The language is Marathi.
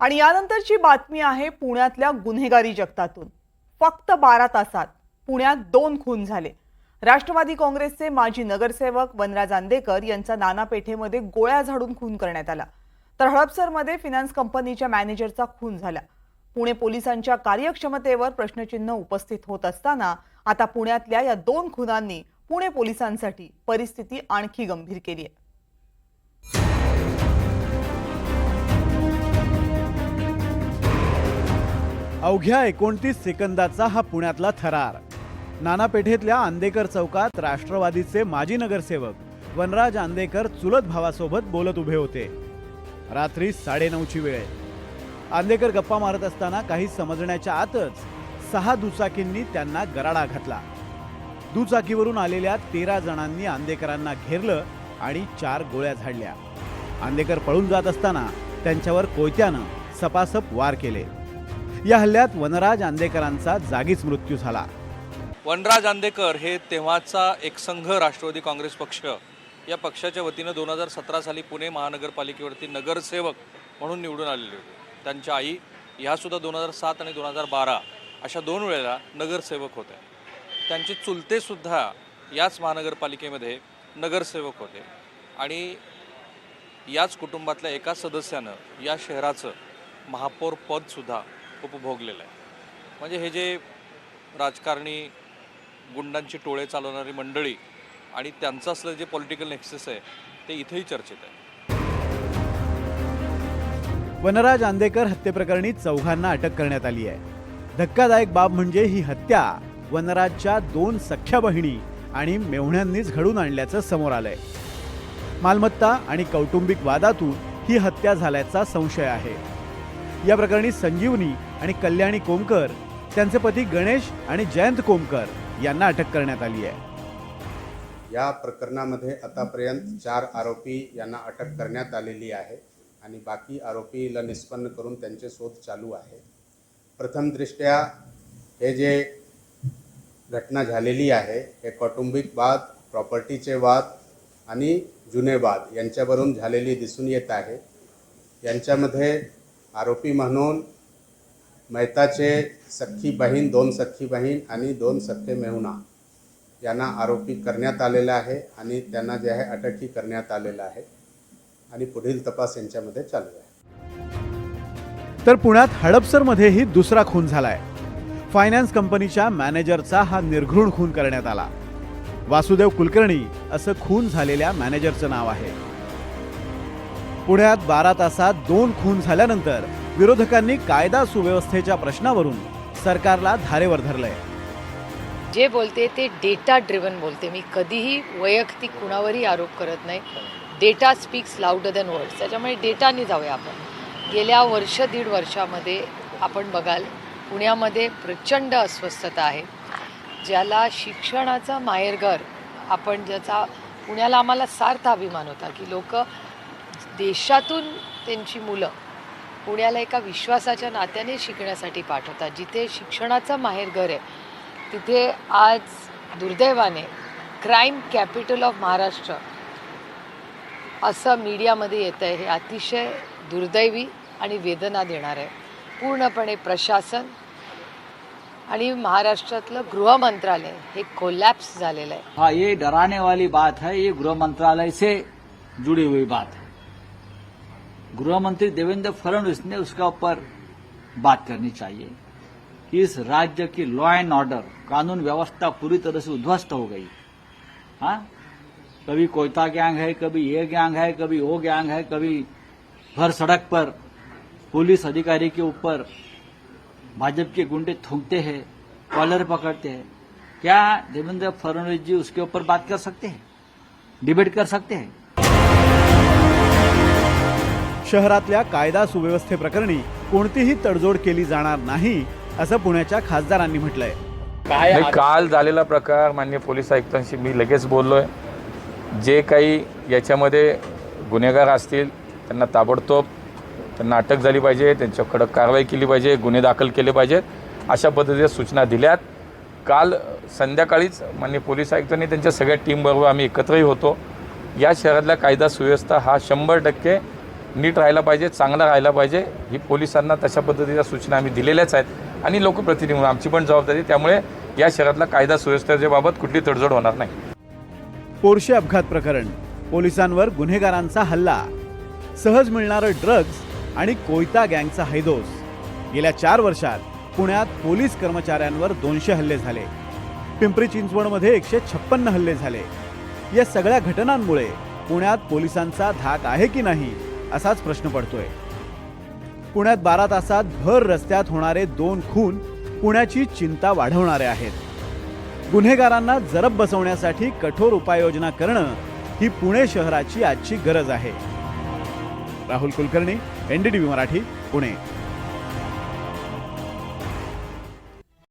आणि यानंतरची बातमी आहे पुण्यातल्या गुन्हेगारी जगतातून। फक्त 12 तासात पुण्यात 2 खून झाले। राष्ट्रवादी काँग्रेसचे माजी नगरसेवक वनराज आंदेकर यांचा नाना पेठेमध्ये गोळ्या झाडून खून करण्यात आला, तर हडपसरमध्ये फायनान्स कंपनीच्या मॅनेजरचा खून झाला। पुणे पोलिसांच्या कार्यक्षमतेवर प्रश्नचिन्ह उपस्थित होत असताना आता पुण्यातल्या या 2 खुनांनी पुणे पोलिसांसाठी परिस्थिती आणखी गंभीर केली आहे। अवघ्या 29 सेकंदाचा हा पुण्यातला थरार। नाना पेठेतल्या आंदेकर चौकात राष्ट्रवादीचे माजी नगरसेवक वनराज आंदेकर चुलत भावासोबत बोलत उभे होते। रात्री 9:30ची वेळ आहे। आंदेकर गप्पा मारत असताना काही समजण्याच्या आतच 6 दुचाकींनी त्यांना गराडा घातला। दुचाकीवरून आलेल्या 13 जणांनी आंदेकरांना घेरलं आणि 4 गोळ्या झाडल्या। आंदेकर पळून जात असताना त्यांच्यावर कोयत्यानं सपासप वार केले। या हल्ल्यात वनराज आंदेकरांचा जागीच मृत्यू झाला। वनराज आंदेकर हे तेव्हाचा एकसंघ राष्ट्रवादी काँग्रेस पक्ष या पक्षाच्या वतीनं 2017 साली पुणे महानगरपालिकेवरती नगरसेवक म्हणून निवडून आलेले होते। त्यांच्या आई ह्यासुद्धा 2007 आणि 2012 अशा 2 वेळेला नगरसेवक होत्या। त्यांचे चुलतेसुद्धा याच महानगरपालिकेमध्ये नगरसेवक होते आणि याच कुटुंबातल्या एका सदस्यानं या शहराचं महापौर पदसुद्धा उपभोगलेलं आहे। म्हणजे हे जे राजकारणी, गुंडांची टोळे चालवणारी मंडळी आणि त्यांचं असलं जे पॉलिटिकल नेक्सस आहे ते इथेही चर्चेत आहे। वनराज आंदेकर हत्येप्रकरणी 4घांना अटक करण्यात आली आहे। धक्कादायक बाब म्हणजे ही हत्या वनराजच्या 2 सख्ख्या बहिणी आणि मेहुण्यांनीच घडून आणल्याचं समोर आलंय। मालमत्ता आणि कौटुंबिक वादातून ही हत्या झाल्याचा संशय आहे। या प्रकरणी संजीवनी आणि कल्याणी कोमकर, त्यांचे पती गणेश आणि जयंत कोमकर यांना अटक करण्यात आली आहे। या प्रकरणामध्ये आतापर्यंत 4 आरोपी यांना अटक करण्यात आलेली आहे आणि बाकी आरोपीला निष्पन्न करून त्यांचे शोध चालू आहे। प्रथमदृष्ट्या हे जे घटना झालेली आहे हे कौटुंबिक वाद, प्रॉपर्टीचे वाद आणि जुने वाद यांच्यावरून झालेली दिसून येत आहे। यांच्यामध्ये आरोपी म्हणून मेहताचे सख्खी बहीण, 2 सख्खी बहीण आणि 2 सख्खे मेहुणा यांना आरोपी करण्यात आलेला आहे आणि त्यांना जे आहे अटकही करण्यात आलेला आहे आणि पुढील तपास यांच्यामध्ये चालू आहे। तर पुण्यात हडपसरमध्येही दुसरा खून झालाय। फायनान्स कंपनीच्या मॅनेजरचा हा निर्घृण खून करण्यात आला। वासुदेव कुलकर्णी असं खून झालेल्या मॅनेजरचं नाव आहे। पुण्यात 12 तासात 2 खून झाल्यानंतर विरोधकांनी कायदा सुव्यवस्थेच्या प्रश्नावरून सरकारला धारेवर धरलंय। जे बोलते ते डेटा ड्रिव्हन बोलते। मी कधीही वैयक्तिक कुणावरही आरोप करत नाही। Data speaks louder than words. त्याच्यामुळे डेटाने जाऊया आपण। गेल्या 1.5 वर्षामध्ये आपण बघाल पुण्यामध्ये प्रचंड अस्वस्थता आहे, ज्याला शिक्षणाचा माहेरघर आपण ज्याचा पुण्याला आम्हाला सार्थ अभिमान होता की लोक देशातून त्यांची मुलं पुण्याला एका विश्वासाच्या नात्याने शिकण्यासाठी पाठवतात। जिथे शिक्षणाचं माहेरघर आहे तिथे आज दुर्दैवाने क्राईम कॅपिटल ऑफ महाराष्ट्र असं मीडियामध्ये येतं आहे। हे अतिशय दुर्दैवी आणि वेदना देणार आहे। पूर्णपणे प्रशासन आणि महाराष्ट्रातलं गृह मंत्रालय हे कोलॅप्स झालेलं आहे। हाँ, ये डराने वाली बात है। ये गृह मंत्रालय से जुड़ी हुई बात है। गृह मंत्री देवेंद्र फडणवीस ने उसका ऊपर बात करनी चाहिए कि इस राज्य की लॉ एंड ऑर्डर, कानून व्यवस्था पूरी तरह से उद्ध्वस्त हो गई। हाँ, कभी कोयता गैंग है, कभी ये गैंग है, कभी वो गैंग है, कभी भर सड़क पर पुलिस अधिकारी के ऊपर भाजपा के गुंडे थूकते हैं, कॉलर पकड़ते हैं। क्या देवेंद्र फडणवीस जी उसके ऊपर बात कर सकते हैं, डिबेट कर सकते हैं? शहरातल्या कायदा सुव्यवस्थेप्रकरणी कोणतीही तडजोड केली जाणार नाही असं पुण्याच्या खासदारांनी म्हटलंय। काल झालेला प्रकार माननीय पोलीस आयुक्तांशी मी लगेच बोललोय। जे काही याच्यामध्ये गुन्हेगार असतील त्यांना ताबडतोब त्यांना अटक झाली पाहिजे, त्यांच्यावर कडक कारवाई केली पाहिजे, गुन्हे दाखल केले पाहिजेत, अशा पद्धतीच्या सूचना दिल्यात। काल संध्याकाळीच माननीय पोलीस आयुक्तांनी त्यांच्या सगळ्या टीमबरोबर आम्ही एकत्रही होतो। या शहरातला कायदा सुव्यवस्था हा 100% नीट राहायला पाहिजे, चांगला राहायला पाहिजे. ही पोलिसांना तशा पद्धतीच्या सूचना आम्ही दिलेल्याच आहेत आणि लोकप्रतिनिधी म्हणून आमची पण जबाबदारी. त्यामुळे या शहरातला कायदा सुव्यवस्थेबाबत कुठली तडजोड होणार नाही. पोर्शे अपघात प्रकरण, पोलिसांवर गुन्हेगारांचा हल्ला, सहज मिळणारं ड्रग्ज आणि कोयता गँगचा हैदोस. गेल्या 4 वर्षात पुण्यात पोलीस कर्मचाऱ्यांवर 200 हल्ले झाले. पिंपरी चिंचवडमध्ये 156 हल्ले झाले. या सगळ्या घटनांमुळे पुण्यात पोलिसांचा धाक आहे की नाही असाच प्रश्न पडतोय. पुण्यात 12 तासात भर रस्त्यात होणारे 2 खून पुण्याची चिंता वाढवणारे आहेत. गुन्हेगारांना जरब बसवण्यासाठी कठोर उपाययोजना करणं ही पुणे शहराची आजची गरज आहे. राहुल कुलकर्णी, NDTV मराठी, पुणे.